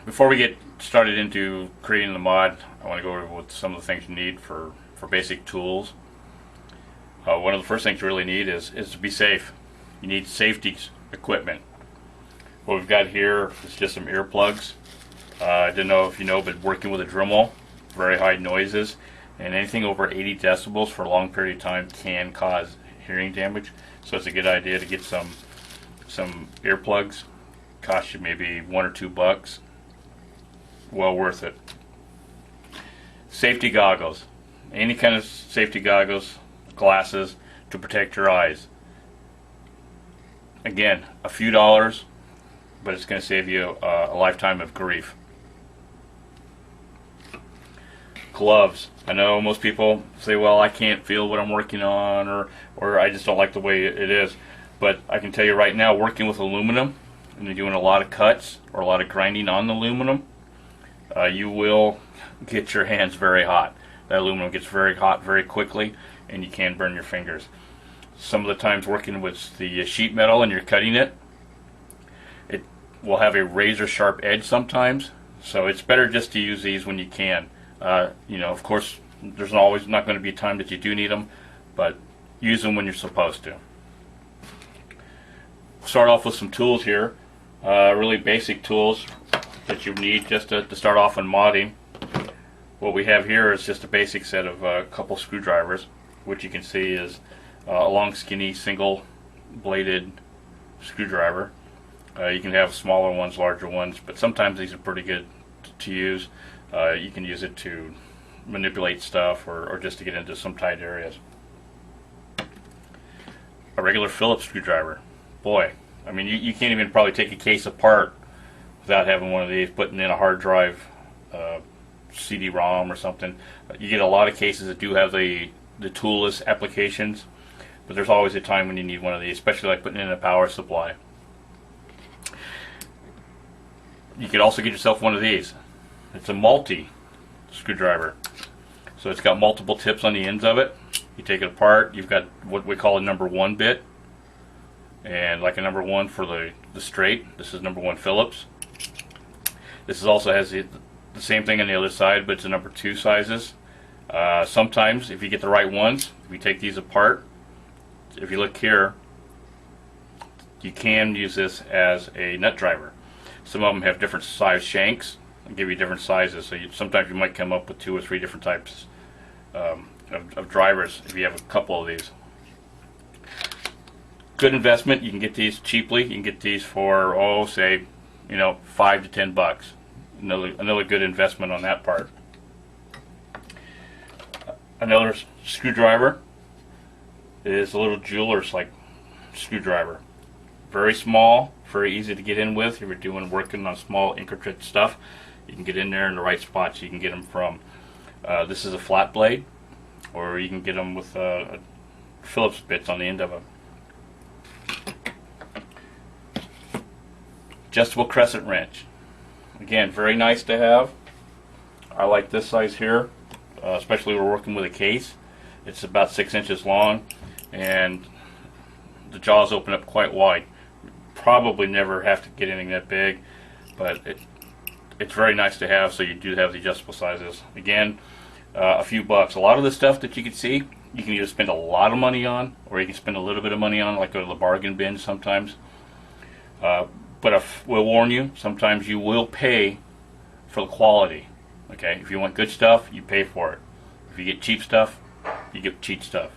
Before we get started into creating the mod, I want to go over what some of the things you need for basic tools. One of the first things you really need is to be safe. You need safety equipment. What we've got here is just some earplugs. I don't know if you know, but working with a Dremel, very high noises, and anything over 80 decibels for a long period of time can cause hearing damage. So it's a good idea to get some earplugs. Cost you maybe $1 or $2. Well worth it. Safety goggles. Any kind of safety goggles, glasses to protect your eyes. Again, a few dollars, but it's going to save you a lifetime of grief. Gloves. I know most people say, well, I can't feel what I'm working on, or I just don't like the way it is. But I can tell you right now, working with aluminum, and you're doing a lot of cuts or a lot of grinding on the aluminum, you will get your hands very hot. That aluminum gets very hot very quickly, and you can burn your fingers. Some of the times working with the sheet metal and you're cutting it, it will have a razor sharp edge sometimes, so it's better just to use these when you can. Of course, there's always not going to be a time that you do need them, but use them when you're supposed to. Start off with some tools here, really basic tools that you need just to start off on modding. What we have here is just a basic set of a couple screwdrivers, which you can see is a long, skinny, single bladed screwdriver. You can have smaller ones, larger ones, but sometimes these are pretty good to use. You can use it to manipulate stuff or just to get into some tight areas. A regular Phillips screwdriver. Boy, I mean, you can't even probably take a case apart without having one of these, putting in a hard drive, CD-ROM or something. You get a lot of cases that do have the toolless applications, but there's always a time when you need one of these, especially like putting in a power supply. You could also get yourself one of these. It's a multi screwdriver, so it's got multiple tips on the ends of it. You take it apart, you've got what we call a number 1 bit, and like a number 1 for the straight. This is number 1 Phillips. This also has the same thing on the other side, but it's a number 2 sizes. Sometimes, if you get the right ones, if you take these apart, if you look here, you can use this as a nut driver. Some of them have different size shanks and give you different sizes, so sometimes you might come up with 2 or 3 different types of drivers if you have a couple of these. Good investment. You can get these cheaply. You can get these for, say, $5 to $10. Another good investment on that part. Another screwdriver is a little jeweler's like screwdriver. Very small, very easy to get in with. If you're working on small intricate stuff, you can get in there in the right spots. You can get them from. This is a flat blade, or you can get them with Phillips bits on the end of them. Adjustable crescent wrench. Again, very nice to have. I like this size here, especially when we're working with a case. It's about 6 inches long, and the jaws open up quite wide. Probably never have to get anything that big, but it's very nice to have, so you do have the adjustable sizes. Again, a few bucks. A lot of the stuff that you can see, you can either spend a lot of money on, or you can spend a little bit of money on, like go to the bargain bin sometimes. But we'll warn you, sometimes you will pay for the quality. Okay, if you want good stuff, you pay for it. If you get cheap stuff, you get cheap stuff.